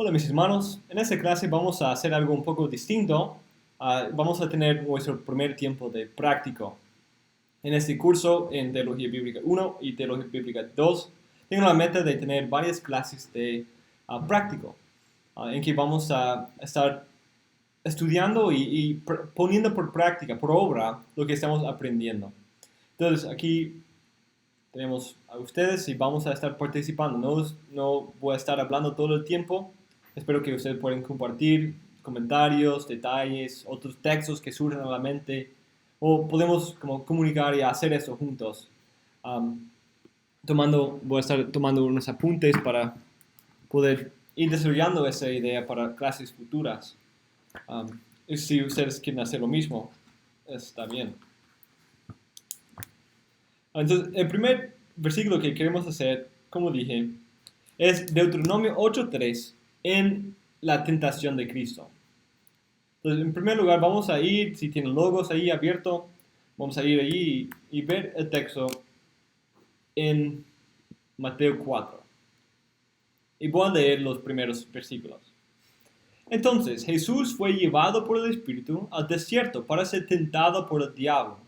Hola mis hermanos, en esta clase vamos a hacer algo un poco distinto. Vamos a tener nuestro primer tiempo de práctico. En este curso, en Teología Bíblica 1 y Teología Bíblica 2, tengo la meta de tener varias clases de práctico, en que vamos a estar estudiando y poniendo por práctica, por obra, lo que estamos aprendiendo. Entonces, aquí tenemos a ustedes y vamos a estar participando. No voy a estar hablando todo el tiempo. Espero que ustedes puedan compartir comentarios, detalles, otros textos que surjan a la mente, o podemos como comunicar y hacer eso juntos. Um, Voy a estar tomando unos apuntes para poder ir desarrollando esa idea para clases futuras. Y si ustedes quieren hacer lo mismo, está bien. Entonces, el primer versículo que queremos hacer, como dije, es Deuteronomio 8:3 en la tentación de Cristo. Entonces, en primer lugar, vamos a ir, si tienen logos ahí abierto, vamos a ir ahí y ver el texto en Mateo 4. Y voy a leer los primeros versículos. Entonces, Jesús fue llevado por el Espíritu al desierto para ser tentado por el diablo.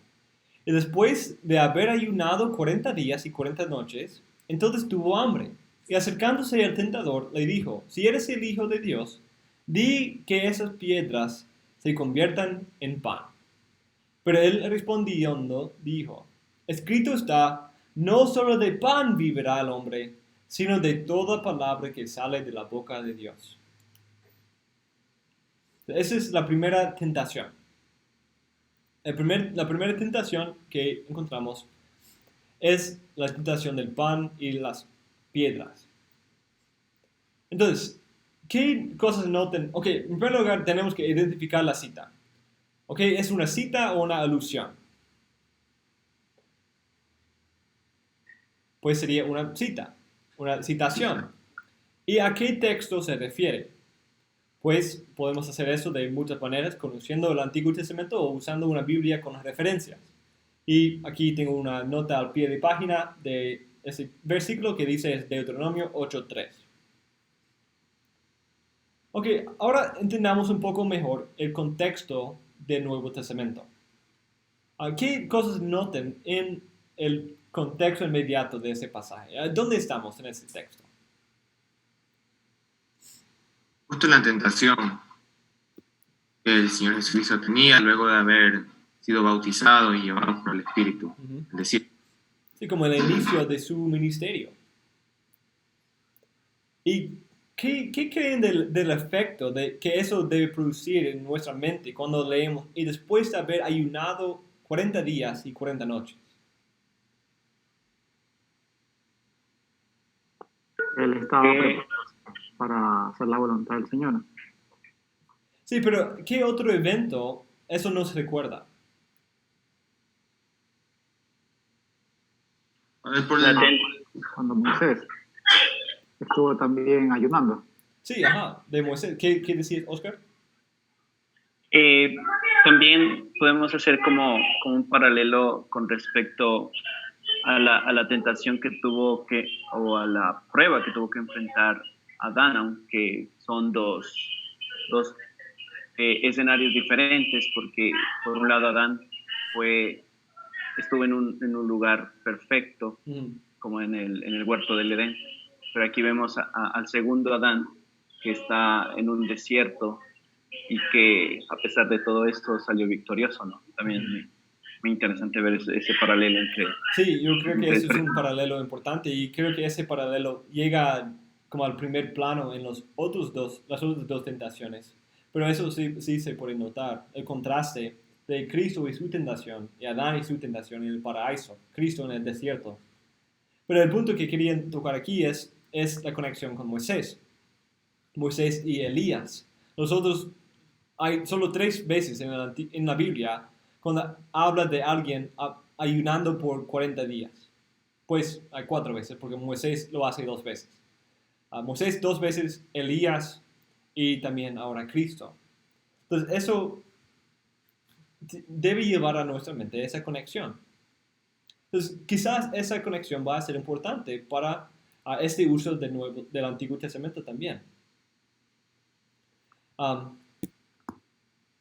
Y después de haber ayunado 40 días y 40 noches, entonces tuvo hambre. Y acercándose al tentador, le dijo, si eres el Hijo de Dios, di que esas piedras se conviertan en pan. Pero él respondiendo dijo, escrito está, no solo de pan vivirá el hombre, sino de toda palabra que sale de la boca de Dios. Esa es la primera tentación. La primera tentación que encontramos es la tentación del pan y las piedras. Entonces, ¿qué cosas noten? Ok, en primer lugar tenemos que identificar la cita. Ok, ¿es una cita o una alusión? Pues sería una cita, una citación. ¿Y a qué texto se refiere? Pues podemos hacer eso de muchas maneras, conociendo el Antiguo Testamento o usando una Biblia con referencias. Y aquí tengo una nota al pie de página de ese versículo que dice es Deuteronomio 8:3. Ok, ahora entendamos un poco mejor el contexto del Nuevo Testamento. ¿Qué cosas noten en el contexto inmediato de ese pasaje? ¿Dónde estamos en ese texto? Justo en la tentación que el Señor Jesucristo tenía luego de haber sido bautizado y llevado por el Espíritu. Es decir, Sí, como el inicio de su ministerio. ¿Y qué creen del efecto de que eso debe producir en nuestra mente cuando leemos y después de haber ayunado 40 días y 40 noches? Él estaba preparado para hacer la voluntad del Señor. Sí, pero ¿qué otro evento eso nos recuerda? Cuando Moisés estuvo también ayunando. Sí, ajá, de Moisés. ¿Qué decís, Oscar? También podemos hacer como un paralelo con respecto a la tentación que tuvo o a la prueba que tuvo que enfrentar Adán, aunque son dos escenarios diferentes, porque por un lado Adán estuvo en un lugar perfecto, como en el huerto del Edén, pero aquí vemos al segundo Adán que está en un desierto y que a pesar de todo esto salió victorioso, ¿no? También muy interesante ver ese paralelo entre... Sí, yo creo que eso es un paralelo importante y creo que ese paralelo llega como al primer plano en las otras dos tentaciones. Pero eso sí se puede notar, el contraste de Cristo y su tentación, y Adán y su tentación en el paraíso, Cristo en el desierto. Pero el punto que quería tocar aquí es la conexión con Moisés y Elías. Nosotros hay solo 3 veces en la Biblia cuando habla de alguien ayunando por 40 días. Pues hay 4 veces, porque Moisés lo hace 2 veces. Moisés 2 veces, Elías y también ahora Cristo. Entonces eso debe llevar a nuestra mente esa conexión. Entonces quizás esa conexión va a ser importante para este uso del Antiguo Testamento también. Um,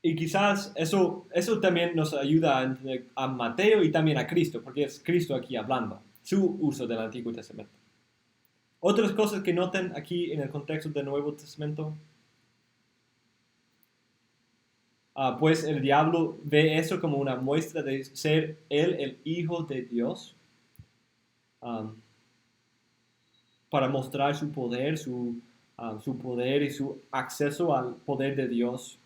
y quizás eso también nos ayuda a entender a Mateo y también a Cristo, porque es Cristo aquí hablando, su uso del Antiguo Testamento. Otras cosas que noten aquí en el contexto del Nuevo Testamento. Pues el diablo ve eso como una muestra de ser él el Hijo de Dios, para mostrar su poder, su poder y su acceso al poder de Dios.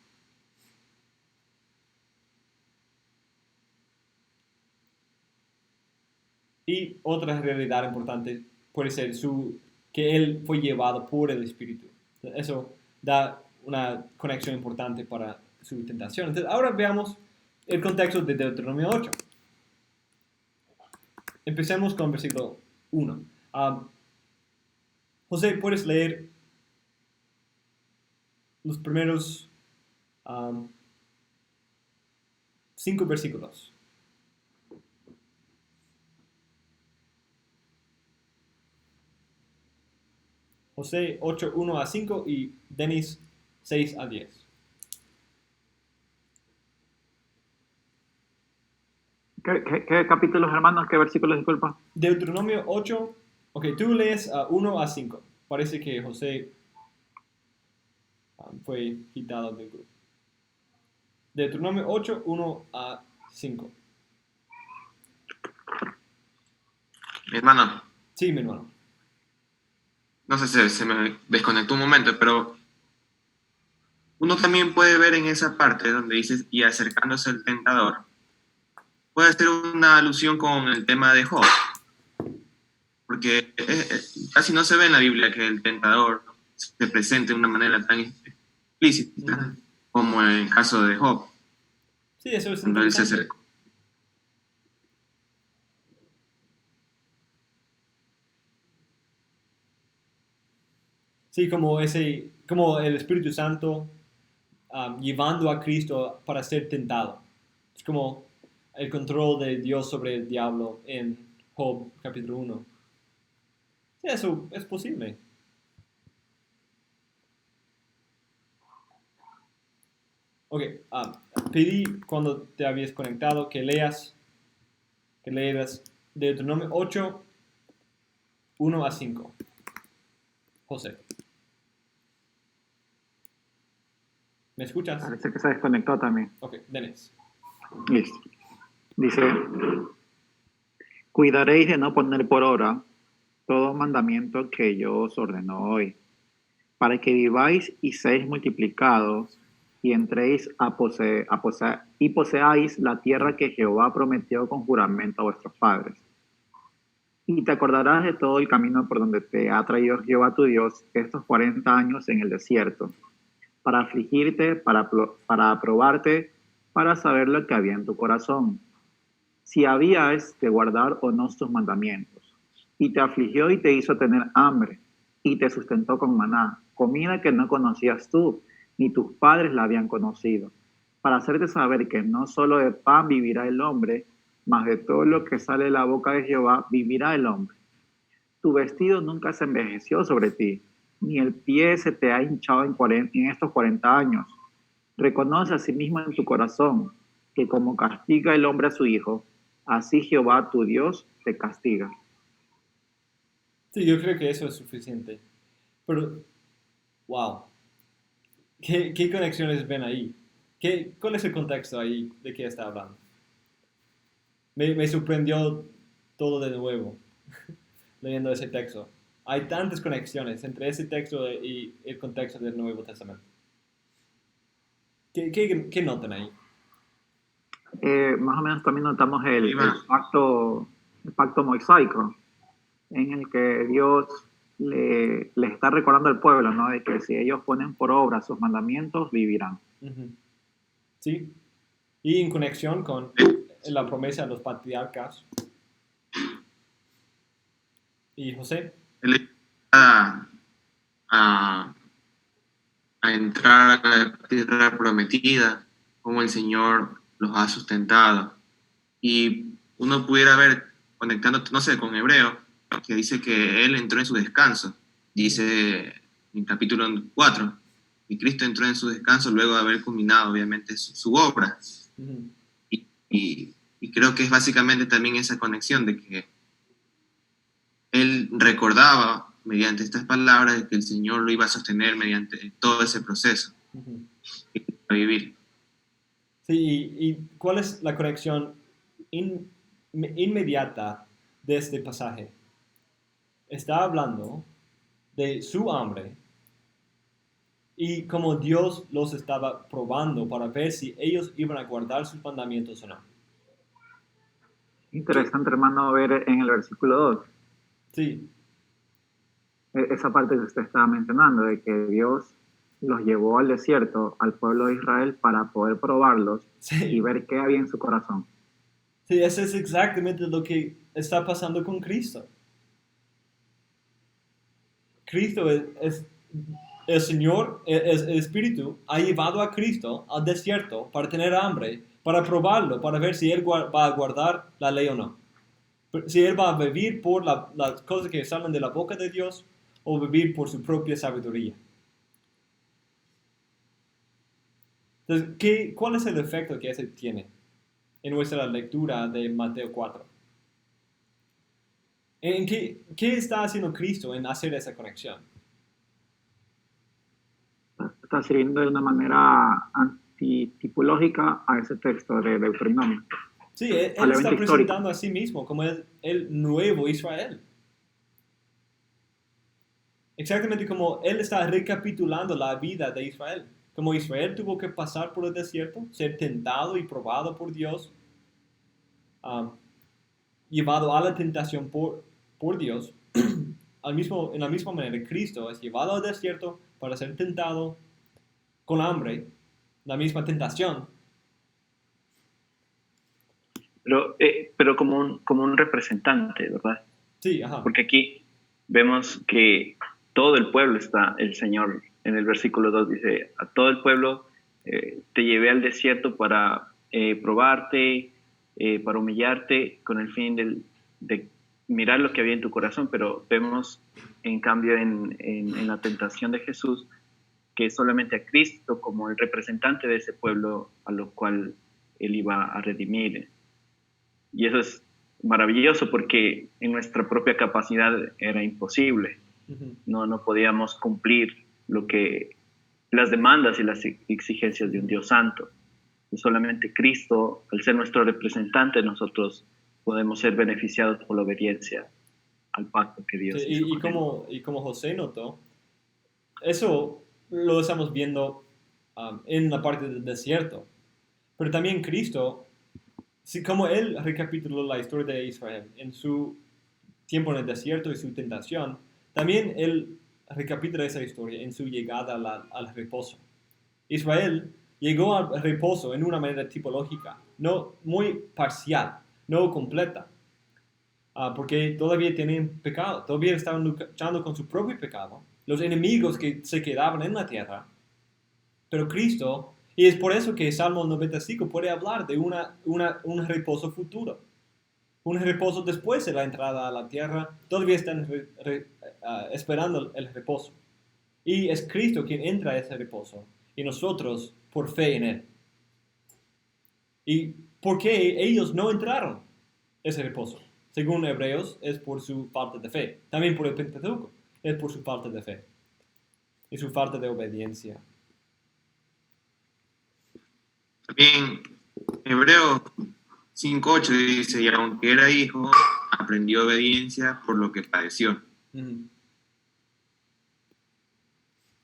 Y otra realidad importante puede ser que él fue llevado por el Espíritu. Eso da una conexión importante para su tentación. Entonces, ahora veamos el contexto de Deuteronomio 8. Empecemos con versículo 1. José, ¿puedes leer los primeros 5 versículos? José 8, 1 a 5 y Denis 6 a 10. ¿Qué capítulos, hermanos? ¿Qué versículos, disculpa? Deuteronomio 8. Ok, tú lees 1 a 5. Parece que José fue quitado del grupo. Deuteronomio 8, 1 a 5. Mi hermano. Sí, mi hermano. No sé, se me desconectó un momento, pero uno también puede ver en esa parte donde dice, y acercándose al tentador, puede hacer una alusión con el tema de Job, porque casi no se ve en la Biblia que el tentador se presente de una manera tan explícita como en el caso de Job. Sí, eso es cuando él se acercó. Sí, como el Espíritu Santo llevando a Cristo para ser tentado. Es como el control de Dios sobre el diablo en Job capítulo 1. Sí, eso es posible. Ok, pedí cuando te habías conectado que leas Deuteronomio 8, 1 a 5. José. ¿Me escuchas? Parece que se desconectó también. Ok, Denis. Listo. Dice, cuidaréis de no poner por obra todo mandamiento que yo os ordeno hoy, para que viváis y seáis multiplicados y entréis y poseáis la tierra que Jehová prometió con juramento a vuestros padres. Y te acordarás de todo el camino por donde te ha traído Jehová tu Dios estos 40 años en el desierto, para afligirte, para aprobarte, para saber lo que había en tu corazón, si habías de guardar o no sus mandamientos. Y te afligió y te hizo tener hambre, y te sustentó con maná, comida que no conocías tú, ni tus padres la habían conocido, para hacerte saber que no solo de pan vivirá el hombre, mas de todo lo que sale de la boca de Jehová vivirá el hombre. Tu vestido nunca se envejeció sobre ti, ni el pie se te ha hinchado en estos 40 años. Reconoce a sí mismo en tu corazón que como castiga el hombre a su hijo, así Jehová tu Dios te castiga. Sí, yo creo que eso es suficiente. Pero, wow. ¿Qué conexiones ven ahí? ¿Cuál es el contexto ahí de qué está hablando? Me sorprendió todo de nuevo leyendo ese texto. Hay tantas conexiones entre ese texto y el contexto del Nuevo Testamento. ¿Qué notan ahí? Más o menos también notamos el pacto mosaico, en el que Dios le está recordando al pueblo, ¿no? De que si ellos ponen por obra sus mandamientos, vivirán. Uh-huh. Sí, y en conexión con la promesa de los patriarcas. ¿Y José? Él está a entrar a la tierra prometida, como el Señor los ha sustentado. Y uno pudiera ver, conectando, no sé, con Hebreo, que dice que Él entró en su descanso. Dice en capítulo 4, y Cristo entró en su descanso luego de haber culminado, obviamente, su obra. Ujú. Y creo que es básicamente también esa conexión de que él recordaba mediante estas palabras de que el Señor lo iba a sostener mediante todo ese proceso Ujú. que iba a vivir. Sí, y ¿cuál es la conexión inmediata de este pasaje? Está hablando de su hambre y cómo Dios los estaba probando para ver si ellos iban a guardar sus mandamientos o no. Interesante, hermano, ver en el versículo 2, Sí, esa parte que usted estaba mencionando, de que Dios los llevó al desierto, al pueblo de Israel, para poder probarlos y sí, ver qué había en su corazón. sí, eso es exactamente lo que está pasando con Cristo. Cristo el Señor, el Espíritu, ha llevado a Cristo al desierto para tener hambre, para probarlo, para ver si Él va a guardar la ley o no. Si Él va a vivir por las cosas que salen de la boca de Dios o vivir por su propia sabiduría. Entonces, ¿cuál es el efecto que eso tiene en nuestra lectura de Mateo 4? ¿Qué está haciendo Cristo en hacer esa conexión? Está sirviendo de una manera antitipológica a ese texto de Deuteronomio, Sí, Él al está evento histórico. presentando a sí mismo como el nuevo Israel. Exactamente como Él está recapitulando la vida de Israel. Como Israel tuvo que pasar por el desierto, ser tentado y probado por Dios, um, llevado a la tentación por Dios. En la misma manera, Cristo es llevado al desierto para ser tentado con hambre, la misma tentación. Pero como un representante, ¿verdad? Sí, ajá. Porque aquí vemos que todo el pueblo está, el Señor en el versículo 2 dice, a todo el pueblo te llevé al desierto para probarte, para humillarte, con el fin de mirar lo que había en tu corazón, pero vemos en cambio en la tentación de Jesús que solamente a Cristo como el representante de ese pueblo a lo cual Él iba a redimir. Y eso es maravilloso porque en nuestra propia capacidad era imposible. Uh-huh. No podíamos cumplir las demandas y las exigencias de un Dios santo. Y solamente Cristo, al ser nuestro representante, nosotros podemos ser beneficiados por la obediencia al pacto que Dios Sí, hizo con él. y como José notó, eso lo estamos viendo en la parte del desierto. Pero también Cristo, como Él recapituló la historia de Israel en su tiempo en el desierto y su tentación, también Él recapitula esa historia en su llegada al reposo. Israel llegó al reposo en una manera tipológica, no muy parcial, no completa, porque todavía tienen pecado, todavía estaban luchando con su propio pecado, los enemigos que se quedaban en la tierra. Pero Cristo, y es por eso que Salmo 95 puede hablar de un reposo futuro, un reposo después de la entrada a la tierra, todavía están esperando el reposo. Y es Cristo quien entra a ese reposo, y nosotros por fe en Él. ¿Y por qué ellos no entraron a ese reposo? Según Hebreos, es por su falta de fe. También por el Pentateuco, es por su falta de fe y su falta de obediencia. También Hebreos 5:8 dice, y aunque era hijo, aprendió obediencia por lo que padeció. Mm.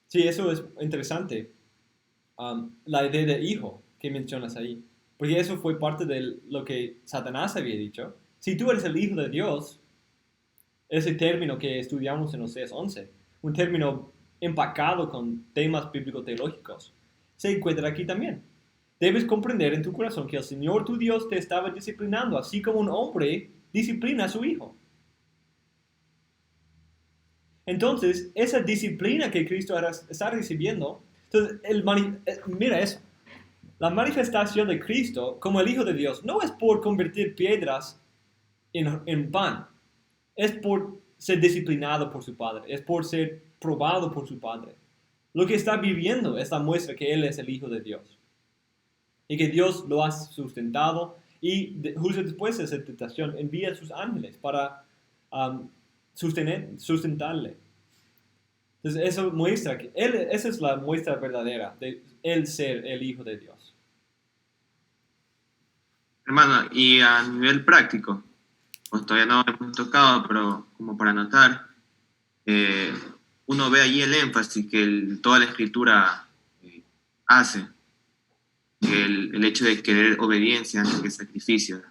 Sí, eso es interesante. La idea de hijo que mencionas ahí. Porque eso fue parte de lo que Satanás había dicho. Si tú eres el hijo de Dios, ese término que estudiamos en Oseas 11, un término empacado con temas bíblico-teológicos, se encuentra aquí también. Debes comprender en tu corazón que el Señor tu Dios te estaba disciplinando, así como un hombre disciplina a su hijo. Entonces, esa disciplina que Cristo está recibiendo, entonces, mira eso. La manifestación de Cristo como el Hijo de Dios no es por convertir piedras en pan, es por ser disciplinado por su Padre, es por ser probado por su Padre. lo que está viviendo es la muestra que Él es el Hijo de Dios. Y que Dios lo ha sustentado. Y justo después de esa tentación envía a sus ángeles para sustentarle. Entonces eso muestra que esa es la muestra verdadera de Él ser el Hijo de Dios. Hermano, y a nivel práctico, pues todavía no hemos tocado, pero como para anotar, uno ve allí el énfasis que toda la escritura hace, que el hecho de querer obediencia antes que sacrificio,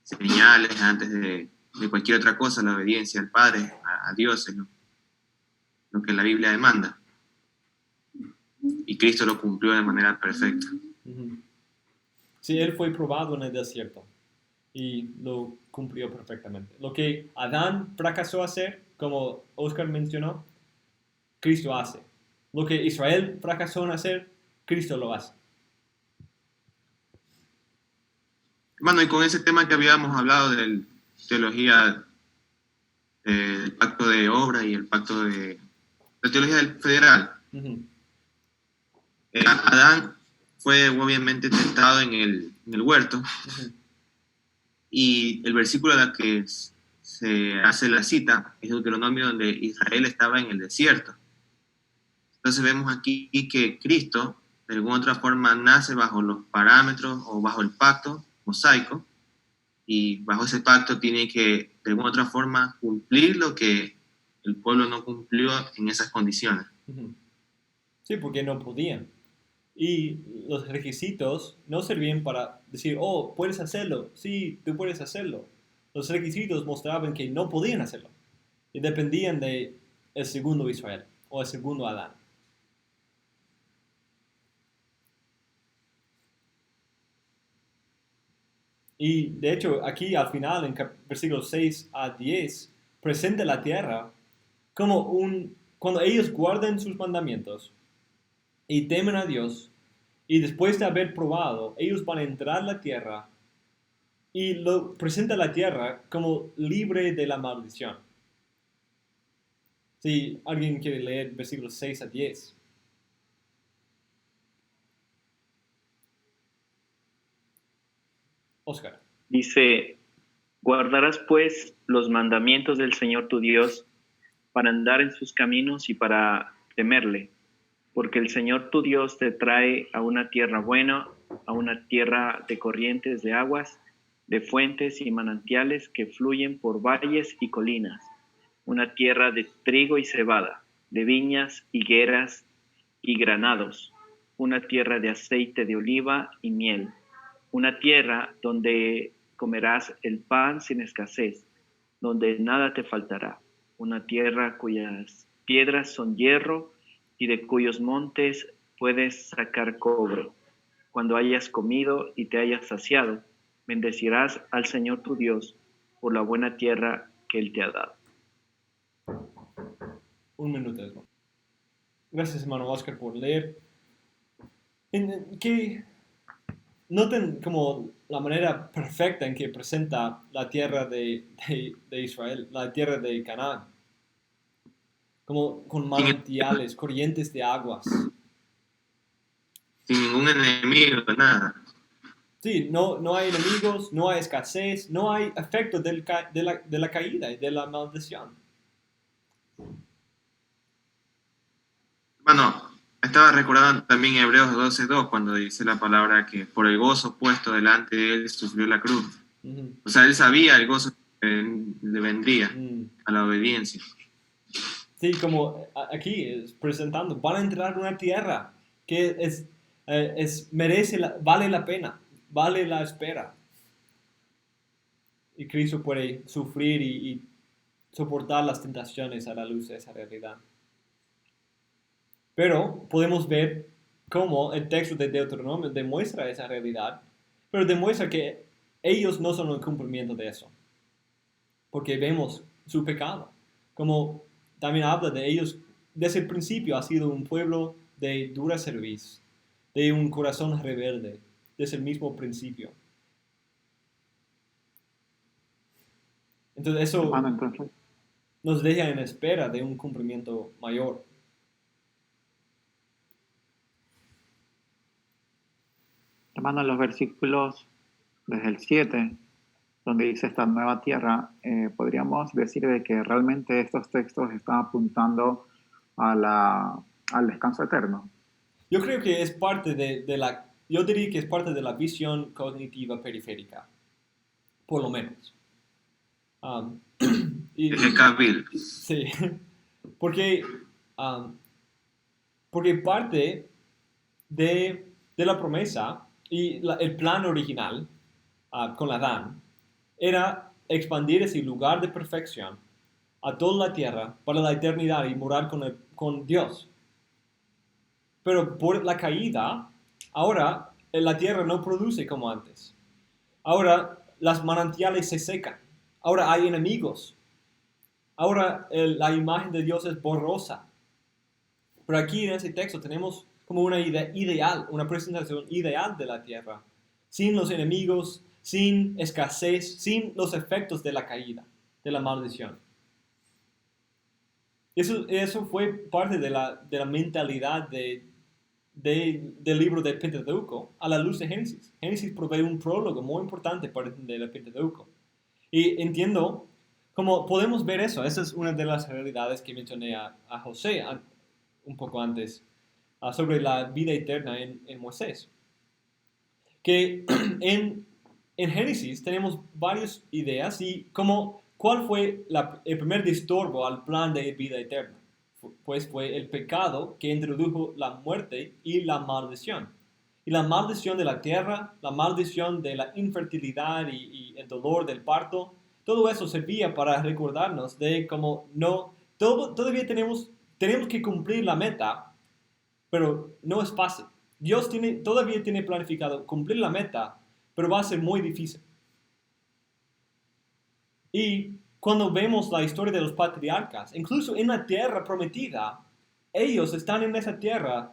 señales antes de cualquier otra cosa, la obediencia al Padre, a Dios, es lo que la Biblia demanda. Y Cristo lo cumplió de manera perfecta. Sí, Él fue probado en el desierto y lo cumplió perfectamente. Lo que Adán fracasó a hacer, como Oscar mencionó, Cristo hace. Lo que Israel fracasó en hacer, Cristo lo hace. Hermano, y con ese tema que habíamos hablado de teología, el pacto de obra y el pacto de la teología del federal, Adán fue obviamente tentado en el huerto, y el versículo a la que se hace la cita es Deuteronomio, donde Israel estaba en el desierto. Entonces vemos aquí que Cristo de alguna otra forma nace bajo los parámetros o bajo el pacto mosaico, y bajo ese pacto tiene que de alguna otra forma cumplir lo que el pueblo no cumplió en esas condiciones. Sí, porque no podían. Y los requisitos no servían para decir, oh, puedes hacerlo, sí, tú puedes hacerlo. Los requisitos mostraban que no podían hacerlo y dependían de el segundo Israel o el segundo Adán. Y de hecho, aquí al final, en versículos 6 a 10, presenta la tierra como cuando ellos guardan sus mandamientos y temen a Dios, y después de haber probado, ellos van a entrar a la tierra y lo presenta la tierra como libre de la maldición. Si alguien quiere leer versículos 6 a 10. Oscar. Dice, guardarás pues los mandamientos del Señor tu Dios para andar en sus caminos y para temerle, porque el Señor tu Dios te trae a una tierra buena, a una tierra de corrientes de aguas, de fuentes y manantiales que fluyen por valles y colinas, una tierra de trigo y cebada, de viñas, higueras y granados, una tierra de aceite de oliva y miel, una tierra donde comerás el pan sin escasez, donde nada te faltará, una tierra cuyas piedras son hierro y de cuyos montes puedes sacar cobre. Cuando hayas comido y te hayas saciado, bendecirás al Señor tu Dios por la buena tierra que Él te ha dado. Un minuto, hermano. Gracias, hermano Oscar, por leer. Que noten como la manera perfecta en que presenta la tierra de Israel, la tierra de Canaán. Como con manantiales, corrientes de aguas. Sin ningún enemigo, nada. Sí, no hay enemigos, no hay escasez, no hay efecto de la caída y de la maldición. Bueno, estaba recordando también Hebreos 12:2, cuando dice la palabra que por el gozo puesto delante de él sufrió la cruz. O sea, él sabía el gozo que le vendría a la obediencia. Sí, como aquí es presentando, van a entrar a una tierra que vale la pena, vale la espera. Y Cristo puede sufrir y soportar las tentaciones a la luz de esa realidad. Pero podemos ver cómo el texto de Deuteronomio demuestra esa realidad, pero demuestra que ellos no son el cumplimiento de eso. Porque vemos su pecado. Como también habla de ellos, desde el principio ha sido un pueblo de dura cerviz, de un corazón rebelde, desde el mismo principio. Entonces eso nos deja en espera de un cumplimiento mayor. Hermano, los versículos desde el 7, donde dice esta nueva tierra, podríamos decir de que realmente estos textos están apuntando al descanso eterno. Yo creo que es parte yo diría que es parte de la visión cognitiva periférica, por lo menos. Desde Cavill. Sí, porque, porque parte de la promesa y el plan original con Adán era expandir ese lugar de perfección a toda la tierra para la eternidad y morar con Dios. Pero por la caída, ahora la tierra no produce como antes. Ahora las manantiales se secan. Ahora hay enemigos. Ahora la imagen de Dios es borrosa. Pero aquí en ese texto tenemos como una idea ideal, una presentación ideal de la tierra, sin los enemigos, sin escasez, sin los efectos de la caída, de la maldición. Eso fue parte de la mentalidad del libro del Pentateuco a la luz de Génesis. Génesis provee un prólogo muy importante para entender el Pentateuco. Y entiendo cómo podemos ver eso. Esa es una de las realidades que mencioné a José un poco antes, sobre la vida eterna en Moisés. Que en Génesis tenemos varias ideas y cuál fue el primer disturbo al plan de vida eterna. Pues fue el pecado que introdujo la muerte y la maldición. Y la maldición de la tierra, la maldición de la infertilidad y el dolor del parto, todo eso servía para recordarnos de cómo todavía tenemos que cumplir la meta, pero no es fácil. Dios todavía tiene planificado cumplir la meta, pero va a ser muy difícil. Y cuando vemos la historia de los patriarcas, incluso en la tierra prometida, ellos están en esa tierra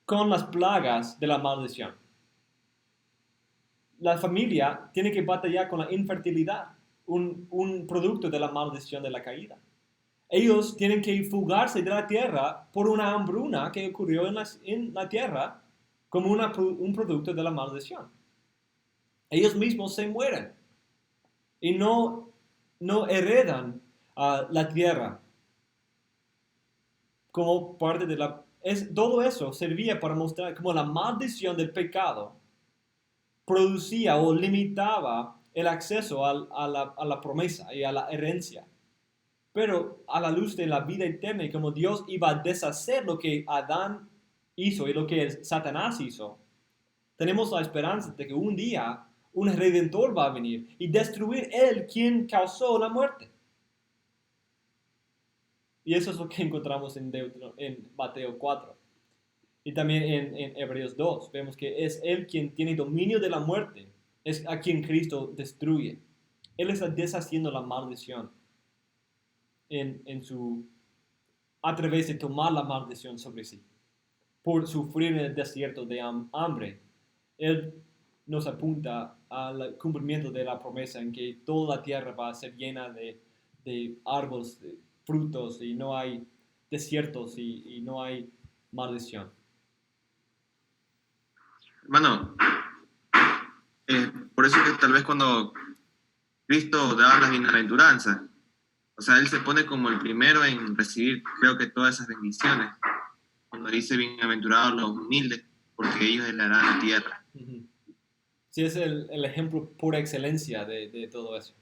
con las plagas de la maldición. La familia tiene que batallar con la infertilidad, un producto de la maldición de la caída. Ellos tienen que fugarse de la tierra por una hambruna que ocurrió en la tierra como un producto de la maldición. Ellos mismos se mueren y no heredan la tierra como parte de todo eso servía para mostrar cómo la maldición del pecado producía o limitaba el acceso a la promesa y a la herencia. Pero a la luz de la vida eterna y como Dios iba a deshacer lo que Adán hizo y lo que Satanás hizo, tenemos la esperanza de que un día un redentor va a venir y destruir él quien causó la muerte. Y eso es lo que encontramos en Mateo 4. Y también en Hebreos 2 vemos que es él quien tiene dominio de la muerte, es a quien Cristo destruye. Él está deshaciendo la maldición a través de tomar la maldición sobre sí. Por sufrir en el desierto de hambre, Él nos apunta al cumplimiento de la promesa en que toda la tierra va a ser llena de árboles, de frutos, y no hay desiertos y no hay maldición. Hermano, por eso que tal vez cuando Cristo da las bienaventuranzas, o sea, Él se pone como el primero en recibir, creo que todas esas bendiciones. Cuando dice bienaventurados los humildes, porque ellos heredarán la tierra. Uh-huh. Sí, es el ejemplo por excelencia de todo eso.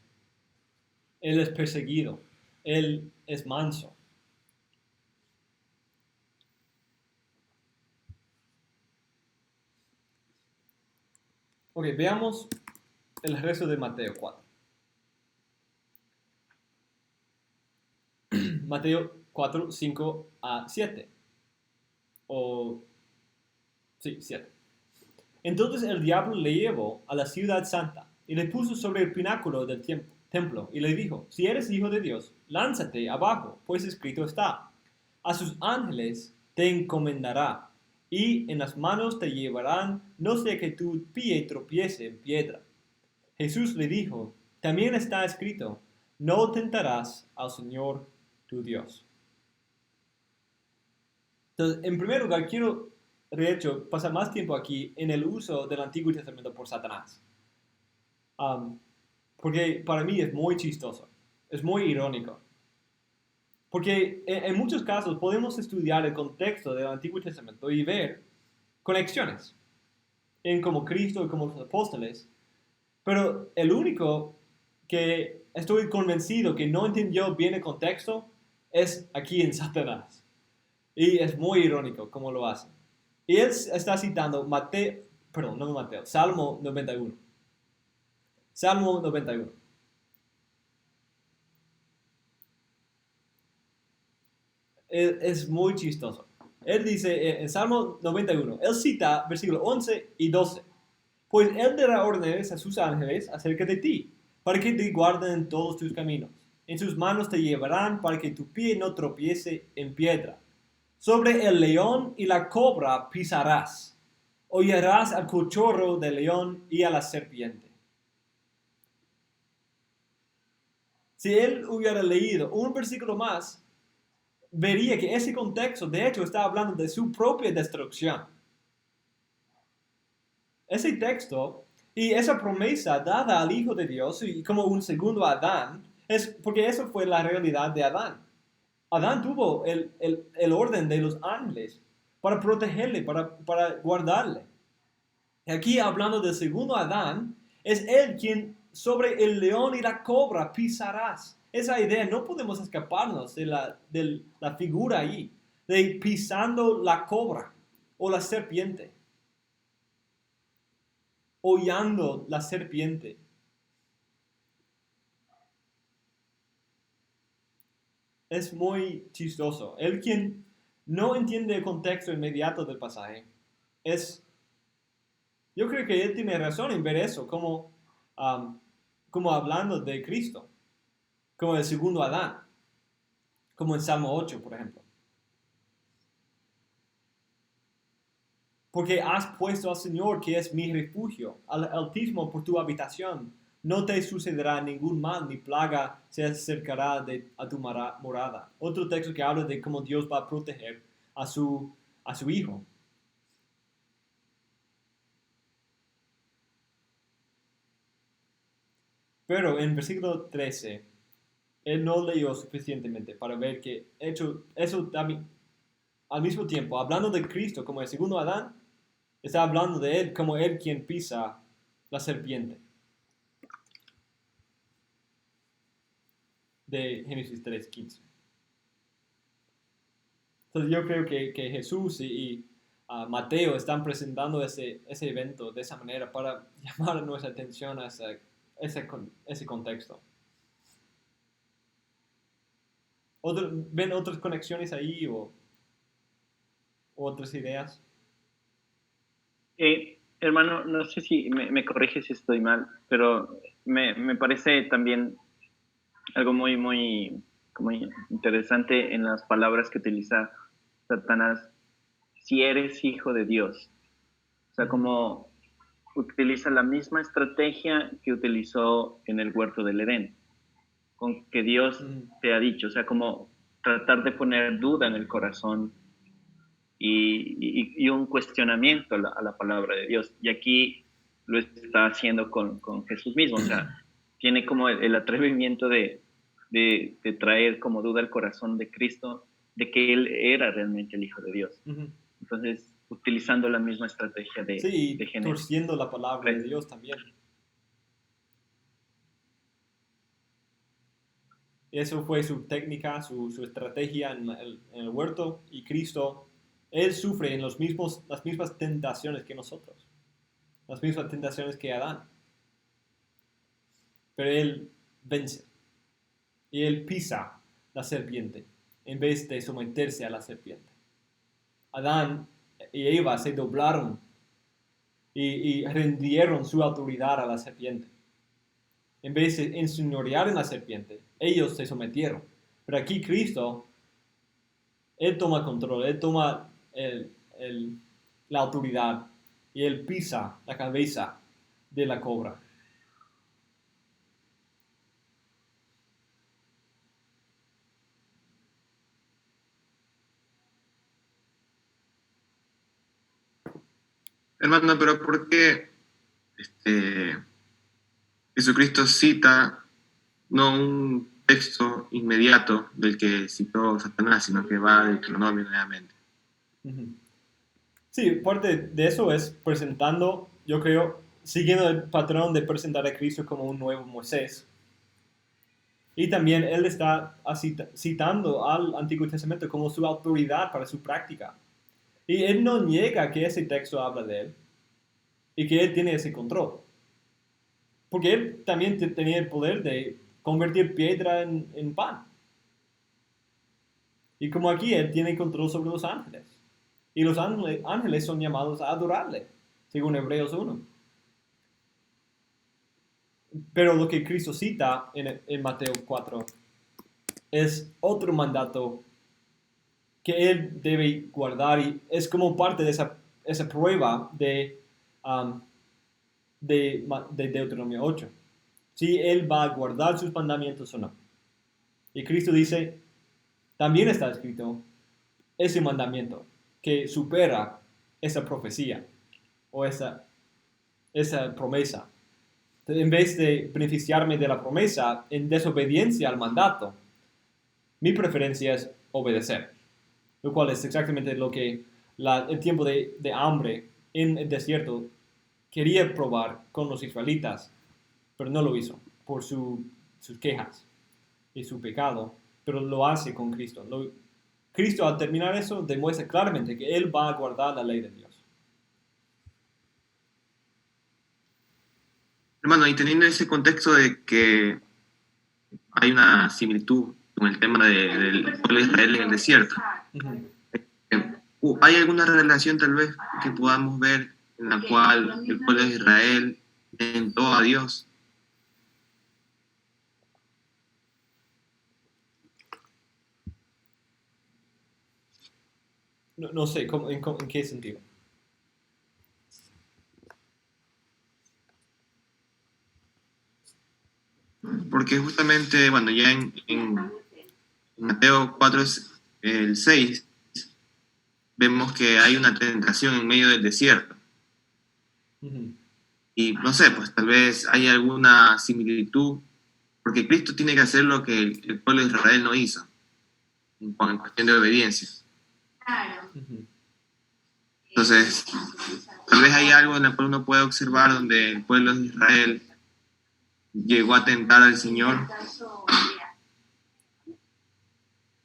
Él es perseguido, Él es manso. Ok, veamos el resto de Mateo 4. Mateo 4, 5 a 7. Sí, 7. Entonces el diablo le llevó a la ciudad santa y le puso sobre el pináculo del templo y le dijo: si eres hijo de Dios, lánzate abajo, pues escrito está: a sus ángeles te encomendará y en las manos te llevarán, no sea que tu pie tropiece en piedra. Jesús le dijo: también está escrito: no tentarás al Señor tu Dios. Entonces, en primer lugar, quiero de hecho, pasa más tiempo aquí en el uso del Antiguo Testamento por Satanás. Porque para mí es muy chistoso, es muy irónico. Porque en muchos casos podemos estudiar el contexto del Antiguo Testamento y ver conexiones en como Cristo y como los apóstoles. Pero el único que estoy convencido que no entendió bien el contexto es aquí en Satanás. Y es muy irónico cómo lo hace. Y él está citando Salmo 91. Salmo 91. Es muy chistoso. Él dice en Salmo 91, él cita versículos 11 y 12. Pues él dará órdenes a sus ángeles acerca de ti, para que te guarden en todos tus caminos. En sus manos te llevarán para que tu pie no tropiece en piedra. Sobre el león y la cobra pisarás. Hollarás al cachorro del león y a la serpiente. Si él hubiera leído un versículo más, vería que ese contexto, de hecho, está hablando de su propia destrucción. Ese texto y esa promesa dada al Hijo de Dios y como un segundo Adán, es porque eso fue la realidad de Adán. Adán tuvo el orden de los ángeles para protegerle, para guardarle. Aquí hablando del segundo Adán, es él quien sobre el león y la cobra pisarás. Esa idea no podemos escaparnos de la figura ahí, de pisando la cobra o la serpiente, hollando la serpiente. Es muy chistoso. El quien no entiende el contexto inmediato del pasaje yo creo que él tiene razón en ver eso como hablando de Cristo, como el segundo Adán, como en Salmo 8, por ejemplo. Porque has puesto al Señor, que es mi refugio, al Altísimo por tu habitación. No te sucederá ningún mal, ni plaga se acercará a tu morada. Otro texto que habla de cómo Dios va a proteger a su Hijo. Pero en versículo 13, él no leyó suficientemente para ver que eso también, al mismo tiempo, hablando de Cristo como el segundo Adán, está hablando de él como él quien pisa la serpiente. De Génesis 3:15. Entonces yo creo que Jesús y Mateo están presentando ese evento de esa manera para llamar nuestra atención a ese contexto. ¿Ven otras conexiones ahí o otras ideas? Hermano, no sé si me corriges si estoy mal, pero me parece también algo muy, muy, muy interesante en las palabras que utiliza Satanás. Si eres hijo de Dios. O sea, como utiliza la misma estrategia que utilizó en el huerto del Edén, con que Dios te ha dicho, o sea, como tratar de poner duda en el corazón y un cuestionamiento a la palabra de Dios. Y aquí lo está haciendo con Jesús mismo, o sea, tiene como el atrevimiento de traer como duda al corazón de Cristo de que Él era realmente el Hijo de Dios. Entonces, utilizando la misma estrategia de Génesis. Torciendo la palabra de Dios también. Eso fue su técnica, su estrategia en el huerto, y Cristo, él sufre en las mismas tentaciones que nosotros, las mismas tentaciones que Adán. Pero él vence y él pisa la serpiente en vez de someterse a la serpiente. Adán y Eva se doblaron y rendieron su autoridad a la serpiente. En vez de enseñorear en la serpiente, ellos se sometieron. Pero aquí Cristo, él toma control, él toma la autoridad y él pisa la cabeza de la cobra. Hermano, pero ¿por qué Jesucristo cita no un texto inmediato del que citó Satanás, sino que va del Deuteronomio nuevamente? Sí, parte de eso es presentando, yo creo, siguiendo el patrón de presentar a Cristo como un nuevo Moisés. Y también él está citando al Antiguo Testamento como su autoridad para su práctica. Y él no niega que ese texto habla de él y que él tiene ese control. Porque él también tenía el poder de convertir piedra en pan. Y como aquí él tiene control sobre los ángeles. Y los ángeles son llamados a adorarle, según Hebreos 1. Pero lo que Cristo cita en Mateo 4 es otro mandato que él debe guardar y es como parte de esa prueba de Deuteronomio 8. Si él va a guardar sus mandamientos o no. Y Cristo dice, también está escrito ese mandamiento que supera esa profecía o esa promesa. En vez de beneficiarme de la promesa en desobediencia al mandato, mi preferencia es obedecer, lo cual es exactamente lo que el tiempo de hambre en el desierto quería probar con los israelitas, pero no lo hizo por sus quejas y su pecado, pero lo hace con Cristo. Cristo, al terminar eso, demuestra claramente que él va a guardar la ley de Dios. Hermano, y teniendo ese contexto de que hay una similitud con el tema del pueblo de Israel en el desierto, ¿hay alguna relación tal vez que podamos ver en la cual el pueblo de Israel tentó a Dios? No sé, ¿en qué sentido? Porque justamente, bueno, ya en Mateo 4, el 6, vemos que hay una tentación en medio del desierto. Y no sé, pues tal vez hay alguna similitud, porque Cristo tiene que hacer lo que el pueblo de Israel no hizo, en cuestión de obediencia. Entonces, tal vez hay algo en el cual uno puede observar donde el pueblo de Israel llegó a tentar al Señor.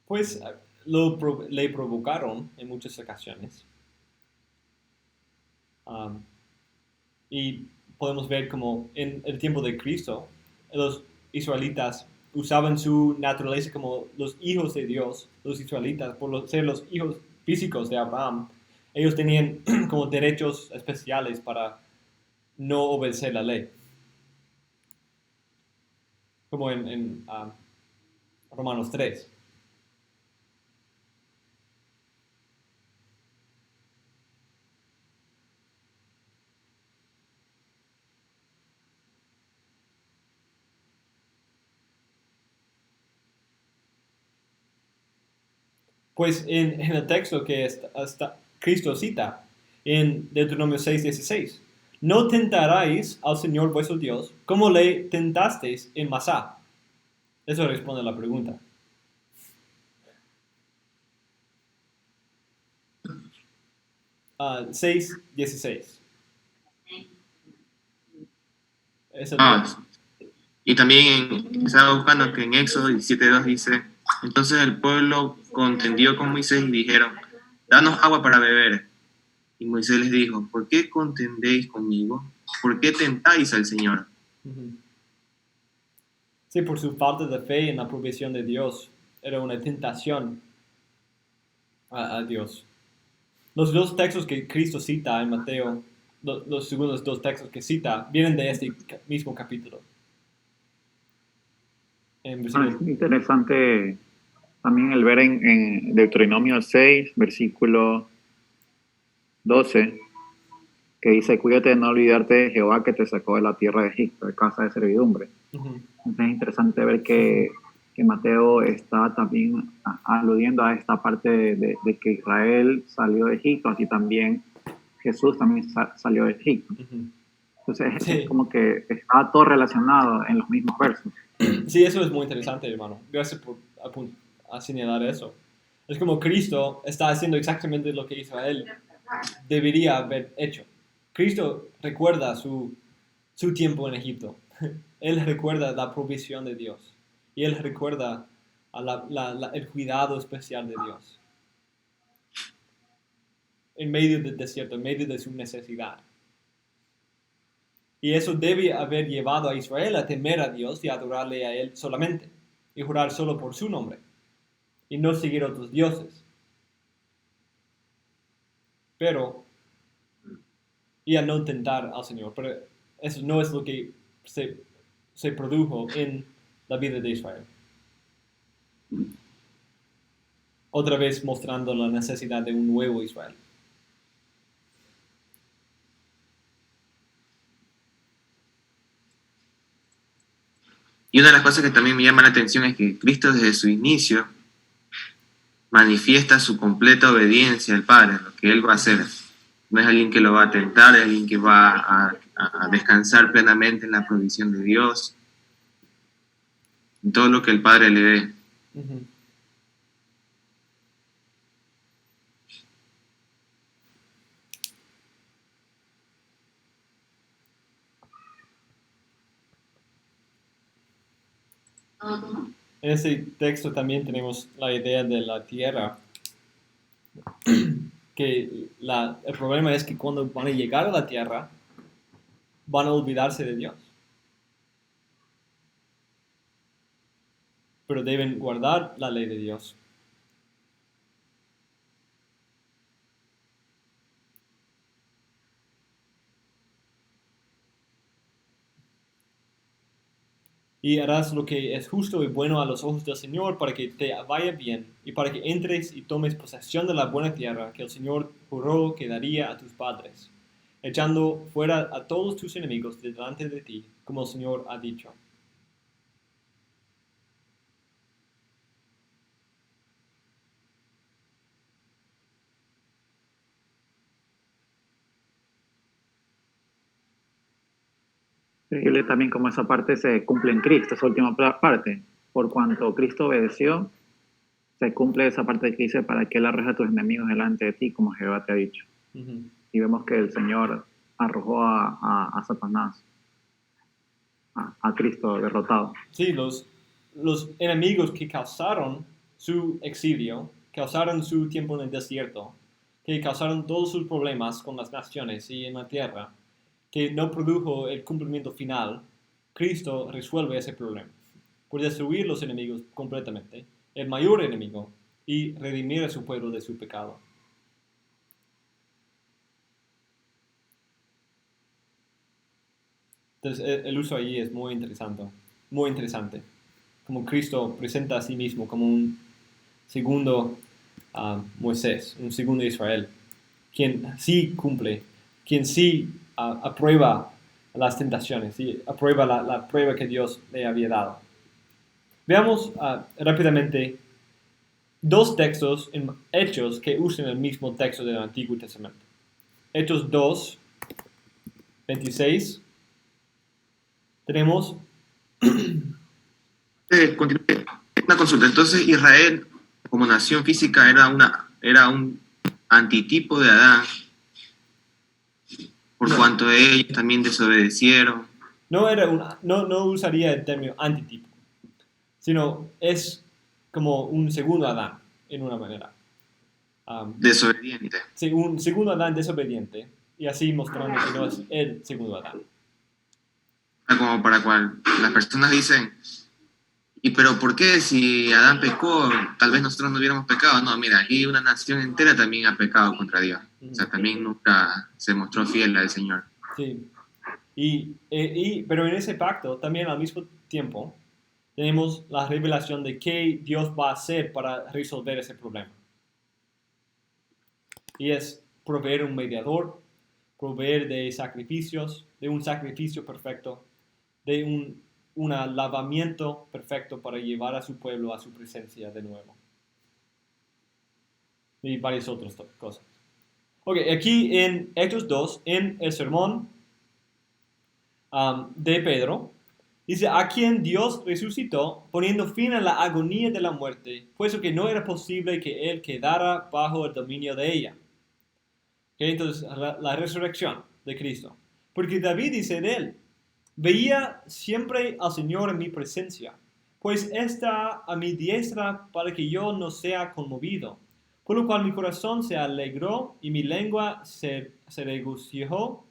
Pues le provocaron en muchas ocasiones. Y podemos ver como en el tiempo de Cristo, los israelitas usaban su naturaleza como los hijos de Dios, los israelitas, por ser los hijos físicos de Abraham. Ellos tenían como derechos especiales para no obedecer la ley. Como en Romanos 3. Pues en el texto que Cristo cita en Deuteronomio 6:16, no tentaráis al Señor vuestro Dios como le tentasteis en Masá. Eso responde a la pregunta. Uh, 6:16. Y también estaba buscando que en Éxodo 17:2 dice, entonces el pueblo contendió con Moisés y dijeron, danos agua para beber. Y Moisés les dijo, ¿por qué contendéis conmigo? ¿Por qué tentáis al Señor? Sí, por su falta de fe en la provisión de Dios, era una tentación a Dios. Los dos textos que Cristo cita en Mateo, los segundos dos textos que cita, vienen de este mismo capítulo. Es interesante también el ver en Deuteronomio 6, versículo 12, que dice, cuídate de no olvidarte de Jehová que te sacó de la tierra de Egipto, de casa de servidumbre. Entonces es interesante ver que Mateo está también aludiendo a esta parte de que Israel salió de Egipto, así también Jesús también salió de Egipto. Ujú. Entonces Sí. es como que está todo relacionado en los mismos versos. Sí, eso es muy interesante, hermano. Gracias por señalar eso. Es como Cristo está haciendo exactamente lo que Israel debería haber hecho. Cristo recuerda su tiempo en Egipto. Él recuerda la provisión de Dios. Y Él recuerda el cuidado especial de Dios. En medio del desierto, en medio de su necesidad. Y eso debe haber llevado a Israel a temer a Dios y adorarle a Él solamente. Y jurar solo por su nombre. Y no seguir otros dioses. Pero, y a no tentar al Señor. Pero eso no es lo que se produjo en la vida de Israel. Otra vez mostrando la necesidad de un nuevo Israel. Y una de las cosas que también me llama la atención es que Cristo desde su inicio manifiesta su completa obediencia al Padre, lo que Él va a hacer. No es alguien que lo va a tentar, es alguien que va a descansar plenamente en la provisión de Dios, en todo lo que el Padre le dé. Uh-huh. En ese texto también tenemos la idea de la tierra, que el problema es que cuando van a llegar a la tierra, van a olvidarse de Dios. Pero deben guardar la ley de Dios. Y harás lo que es justo y bueno a los ojos del Señor para que te vaya bien y para que entres y tomes posesión de la buena tierra que el Señor juró que daría a tus padres, echando fuera a todos tus enemigos de delante de ti, como el Señor ha dicho. Increíble también como esa parte se cumple en Cristo, esa última parte. Por cuanto Cristo obedeció, se cumple esa parte que dice, para que Él arroje a tus enemigos delante de ti, como Jehová te ha dicho. Uh-huh. Y vemos que el Señor arrojó a Satanás, a Cristo derrotado. Sí, los enemigos que causaron su exilio, causaron su tiempo en el desierto, que causaron todos sus problemas con las naciones y en la tierra, que no produjo el cumplimiento final, Cristo resuelve ese problema por destruir los enemigos completamente, el mayor enemigo, y redimir a su pueblo de su pecado. Entonces el uso allí es muy interesante, como Cristo presenta a sí mismo como un segundo Moisés, un segundo Israel, quien sí cumple, quien sí aprueba las tentaciones, ¿sí? Aprueba la prueba que Dios le había dado. Veamos rápidamente dos textos en Hechos que usan el mismo texto del Antiguo Testamento. Hechos 2, 26. Tenemos... Una consulta. Entonces, Israel, como nación física, era un antitipo de Adán, por cuanto ellos también desobedecieron. No usaría el término antitipo, sino es como un segundo Adán, en una manera. Desobediente. Sí, un segundo Adán desobediente, y así mostrando que no es el segundo Adán. Como para cual las personas dicen, ¿y pero por qué si Adán pecó, tal vez nosotros no hubiéramos pecado? No, mira, aquí una nación entera también ha pecado contra Dios. O sea, también nunca se mostró fiel al Señor. Sí. Pero en ese pacto, también al mismo tiempo, tenemos la revelación de qué Dios va a hacer para resolver ese problema. Y es proveer un mediador, proveer de sacrificios, de un sacrificio perfecto, de un lavamiento perfecto para llevar a su pueblo a su presencia de nuevo. Y varias otras cosas. Ok, aquí en Hechos 2, en el sermón de Pedro, dice, a quien Dios resucitó, poniendo fin a la agonía de la muerte, puesto que no era posible que él quedara bajo el dominio de ella. Okay, entonces, la resurrección de Cristo. Porque David dice de él, veía siempre al Señor en mi presencia, pues está a mi diestra para que yo no sea conmovido. Por lo cual mi corazón se alegró y mi lengua se regocijó,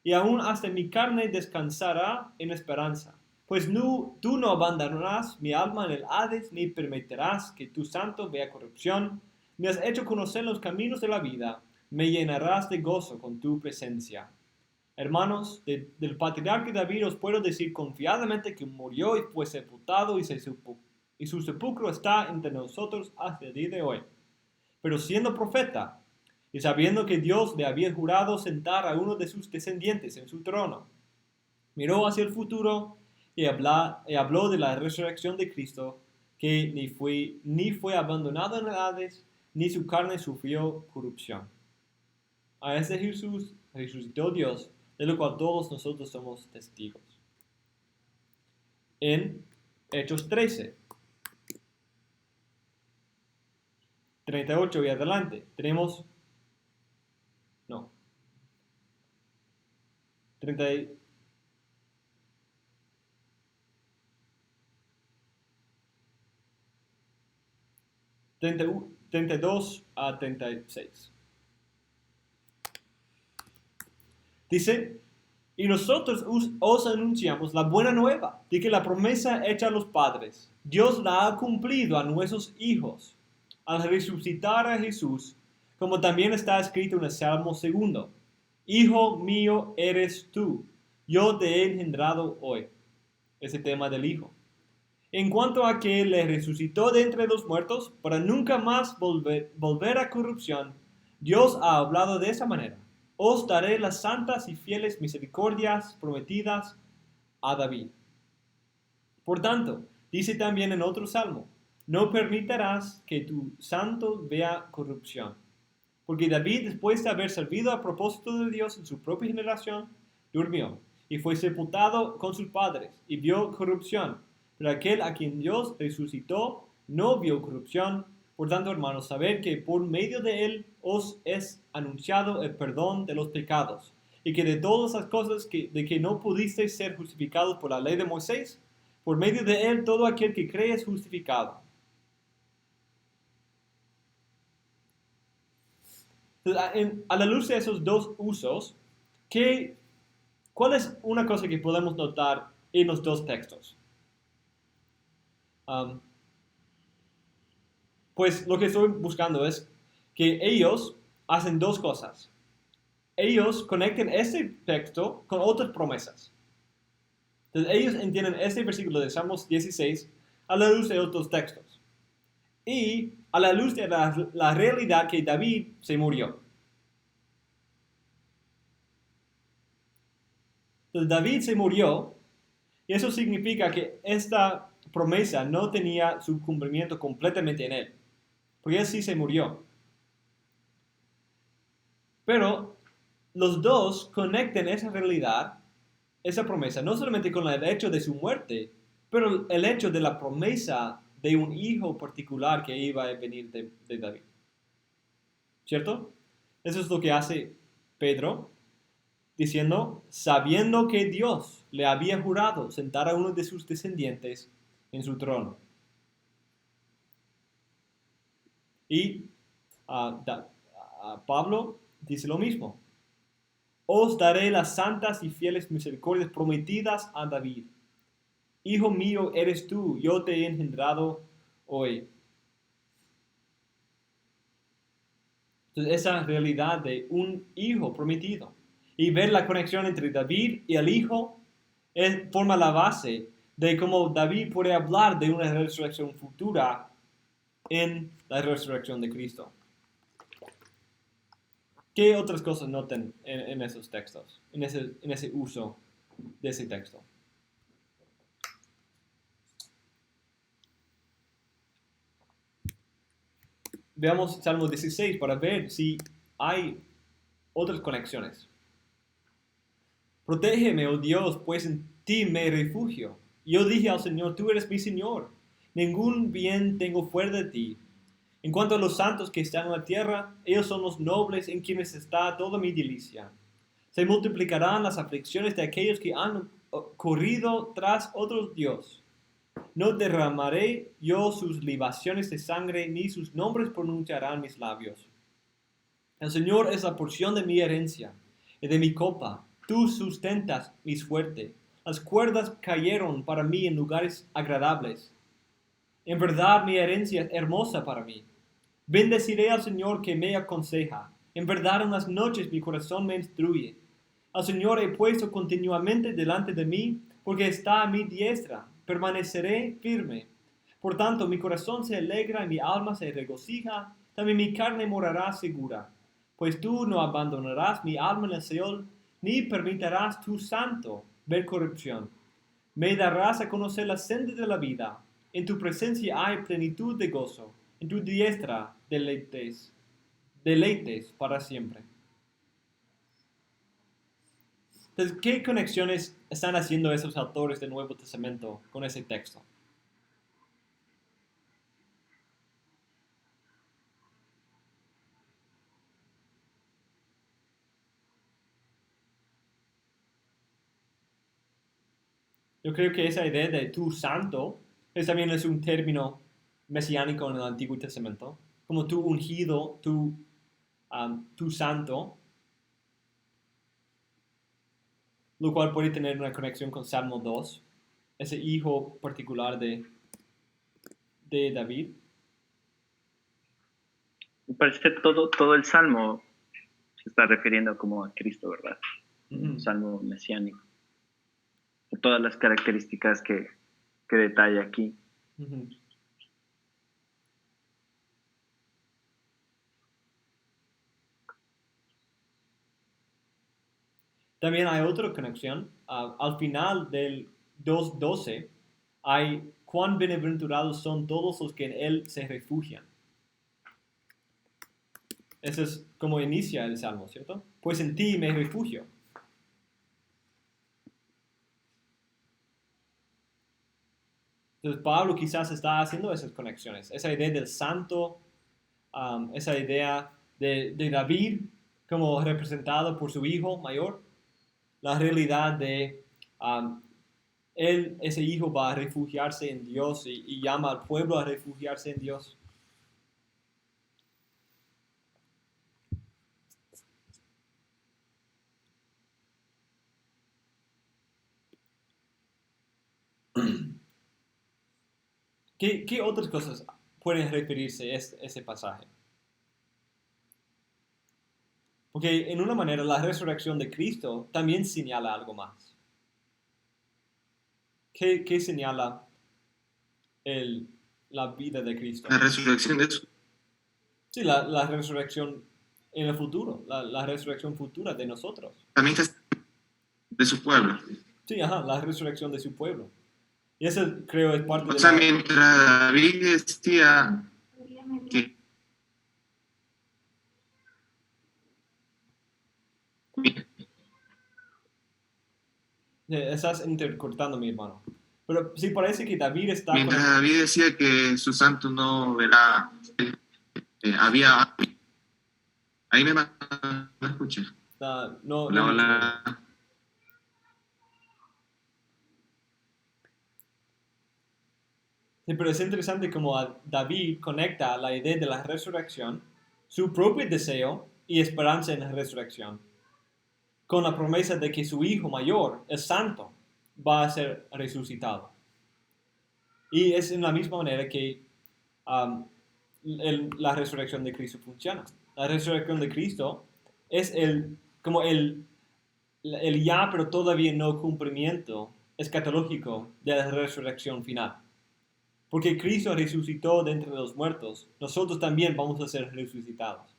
y aún hasta mi carne descansará en esperanza. Pues tú no abandonarás mi alma en el Hades, ni permitirás que tu santo vea corrupción. Me has hecho conocer los caminos de la vida, me llenarás de gozo con tu presencia. Hermanos, del patriarca David os puedo decir confiadamente que murió y fue sepultado y su sepulcro está entre nosotros hasta el día de hoy. Pero siendo profeta, y sabiendo que Dios le había jurado sentar a uno de sus descendientes en su trono, miró hacia el futuro y habló de la resurrección de Cristo, que ni fue abandonado en el Hades, ni su carne sufrió corrupción. A ese Jesús resucitó Dios, de lo cual todos nosotros somos testigos. En Hechos 13, 38 y adelante, tenemos, no, 30, 32 a 36. Dice, y nosotros os anunciamos la buena nueva de que la promesa hecha a los padres, Dios la ha cumplido a nuestros hijos, al resucitar a Jesús, como también está escrito en el Salmo 2, Hijo mío eres tú, yo te he engendrado hoy. Ese tema del Hijo. En cuanto a que le resucitó de entre los muertos, para nunca más volver a corrupción, Dios ha hablado de esa manera. Os daré las santas y fieles misericordias prometidas a David. Por tanto, dice también en otro salmo, no permitirás que tu santo vea corrupción. Porque David, después de haber servido a propósito de Dios en su propia generación, durmió y fue sepultado con sus padres y vio corrupción. Pero aquel a quien Dios resucitó no vio corrupción. Por tanto, hermanos, sabed que por medio de él os es anunciado el perdón de los pecados, y que de todas las cosas de que no pudisteis ser justificados por la ley de Moisés, por medio de él todo aquel que cree es justificado. A la luz de esos dos usos, ¿cuál es una cosa que podemos notar en los dos textos? Pues lo que estoy buscando es que ellos hacen dos cosas. Ellos conectan este texto con otras promesas. Entonces ellos entienden este versículo de Salmos 16 a la luz de otros textos. Y a la luz de la realidad que David se murió. Entonces David se murió, y eso significa que esta promesa no tenía su cumplimiento completamente en él, porque él sí se murió. Pero los dos conectan esa realidad, esa promesa, no solamente con el hecho de su muerte, pero el hecho de la promesa de un hijo particular que iba a venir de David. ¿Cierto? Eso es lo que hace Pedro, diciendo, sabiendo que Dios le había jurado sentar a uno de sus descendientes en su trono. Y Pablo dice lo mismo. Os daré las santas y fieles misericordias prometidas a David. Hijo mío eres tú, yo te he engendrado hoy. Entonces, esa realidad de un hijo prometido y ver la conexión entre David y el hijo forma la base de cómo David puede hablar de una resurrección futura en la resurrección de Cristo. ¿Qué otras cosas notan en esos textos, en ese uso de ese texto? Veamos Salmo 16 para ver si hay otras conexiones. Protégeme, oh Dios, pues en ti me refugio. Yo dije al Señor, tú eres mi Señor. Ningún bien tengo fuera de ti. En cuanto a los santos que están en la tierra, ellos son los nobles en quienes está toda mi delicia. Se multiplicarán las aflicciones de aquellos que han corrido tras otros dios. No derramaré yo sus libaciones de sangre, ni sus nombres pronunciarán mis labios. El Señor es la porción de mi herencia y de mi copa. Tú sustentas mi suerte. Las cuerdas cayeron para mí en lugares agradables. En verdad mi herencia es hermosa para mí. Bendeciré al Señor que me aconseja. En verdad en las noches mi corazón me instruye. Al Señor he puesto continuamente delante de mí, porque está a mi diestra. Permaneceré firme. Por tanto, mi corazón se alegra y mi alma se regocija. También mi carne morará segura. Pues tú no abandonarás mi alma en el Seol, ni permitirás tu santo ver corrupción. Me darás a conocer la senda de la vida. En tu presencia hay plenitud de gozo. En tu diestra deleites para siempre. Entonces, ¿qué conexiones están haciendo esos autores del Nuevo Testamento con ese texto? Yo creo que esa idea de tu santo también es un término mesiánico en el Antiguo Testamento, como tu ungido, tu santo, lo cual puede tener una conexión con Salmo 2, ese hijo particular de David. Me parece que todo el Salmo se está refiriendo como a Cristo, ¿verdad? Un Salmo mesiánico. Por todas las características que detalla aquí. Uh-huh. También hay otra conexión. Al final del 2.12 hay cuán bienaventurados son todos los que en él se refugian. Eso es como inicia el Salmo, ¿cierto? Pues en ti me refugio. Entonces Pablo quizás está haciendo esas conexiones. Esa idea del santo, esa idea de David como representado por su hijo mayor. La realidad de ese hijo va a refugiarse en Dios y llama al pueblo a refugiarse en Dios. ¿Qué otras cosas pueden referirse a ese pasaje? Porque en una manera la resurrección de Cristo también señala algo más. ¿Qué señala la vida de Cristo? La resurrección de su... Sí, la resurrección en el futuro, la resurrección futura de nosotros. También está de su pueblo. Sí, la resurrección de su pueblo. Y eso creo es parte o sea, mientras David decía que estás intercortando, mi hermano. Pero sí parece que David está... Mientras David decía que su santo no verá, había... Ahí me escuché. No, Hola. Sí, pero es interesante cómo David conecta la idea de la resurrección, su propio deseo y esperanza en la resurrección, con la promesa de que su hijo mayor, el santo, va a ser resucitado. Y es en la misma manera que la resurrección de Cristo funciona. La resurrección de Cristo es como el ya pero todavía no cumplimiento escatológico de la resurrección final. Porque Cristo resucitó de entre los muertos, nosotros también vamos a ser resucitados.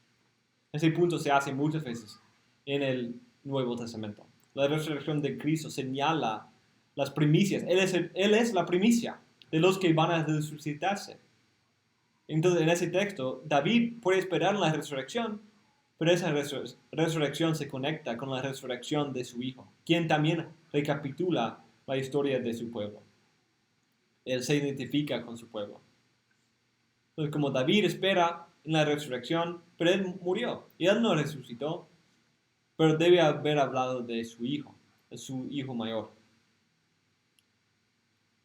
Ese punto se hace muchas veces en el Nuevo Testamento. La resurrección de Cristo señala las primicias. Él es la primicia de los que van a resucitarse. Entonces, en ese texto, David puede esperar la resurrección Pero esa resurrección se conecta con la resurrección de su Hijo, quien también recapitula la historia de su pueblo. Él se identifica con su pueblo. Entonces, como David espera en la resurrección, pero él murió y él no resucitó, pero debe haber hablado de su hijo mayor.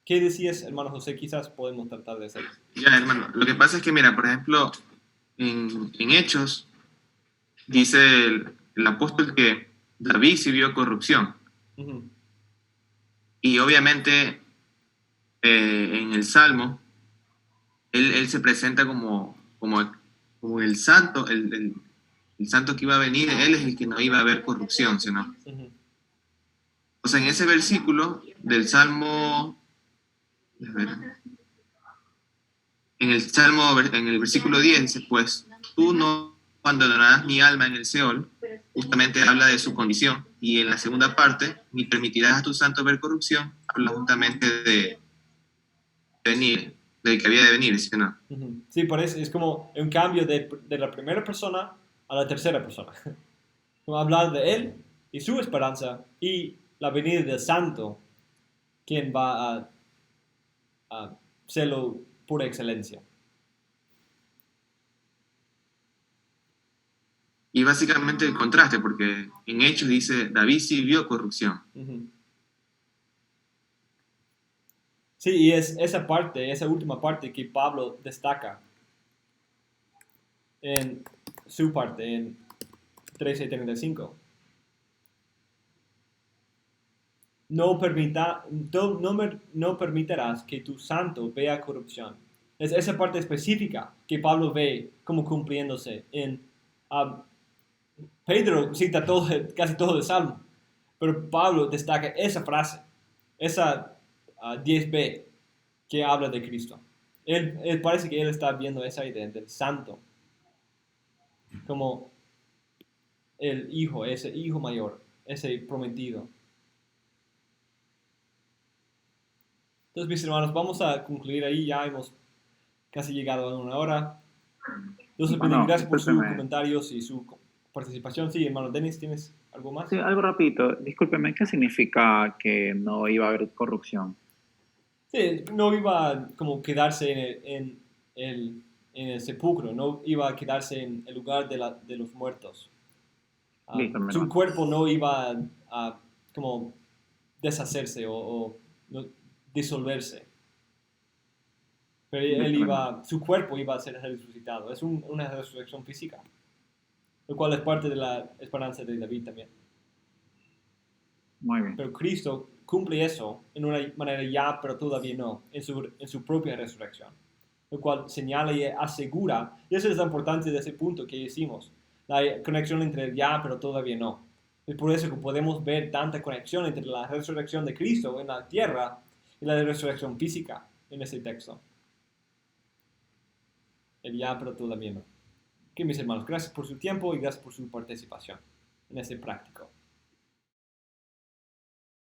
¿Qué decías, hermano José? Quizás podemos tratar de hacer. Ya, hermano, lo que pasa es que, mira, por ejemplo, en Hechos, dice el apóstol que David sí vio corrupción. Uh-huh. Y obviamente en el Salmo, él se presenta como el santo, el santo que iba a venir, él es el que no iba a haber corrupción, sino. Uh-huh. O sea, en ese versículo del Salmo, en el versículo 10 dice, pues tú no abandonarás mi alma en el Seol, justamente habla de su condición, y en la segunda parte, ni permitirás a tu santo ver corrupción, habla justamente de venir, del que había de venir, ¿sí o no? Uh-huh. Sí, por eso es como un cambio de la primera persona a la tercera persona. Como hablar de él y su esperanza y la venida del santo, quien va a serlo por excelencia. Y básicamente el contraste, porque en Hechos dice, David sí vio corrupción. Uh-huh. Sí, y es esa última parte que Pablo destaca en su parte, en 13:35. No permitirás que tu santo vea corrupción. Es esa parte específica que Pablo ve como cumpliéndose. Pedro cita casi todo el Salmo, pero Pablo destaca esa frase, esa 10b que habla de Cristo. Él parece que él está viendo esa idea del santo como el hijo, ese hijo mayor, ese prometido. Entonces, mis hermanos, vamos a concluir ahí. Ya hemos casi llegado a 1 hora. Entonces, Bueno, gracias por sus discúlpeme. comentarios y su participación. Sí, hermano Denis, ¿tienes algo más? Sí, algo rapidito. Discúlpeme, ¿qué significa que no iba a haber corrupción? Sí, no iba a como quedarse en el sepulcro, no iba a quedarse en el lugar de los muertos. Listo, mi Su hermano. cuerpo no iba a como deshacerse o no, disolverse. Pero Listo, su cuerpo iba a ser resucitado. Es una resurrección física, lo cual es parte de la esperanza de David también. muy bien. Pero Cristo cumple eso en una manera ya, pero todavía no, en su propia resurrección, lo cual señala y asegura, y eso es lo importante de ese punto que hicimos, la conexión entre el ya, pero todavía no. Es por eso que podemos ver tanta conexión entre la resurrección de Cristo en la tierra y la resurrección física en ese texto. El ya, pero todavía no. Ok, mis hermanos, gracias por su tiempo y gracias por su participación en este práctico.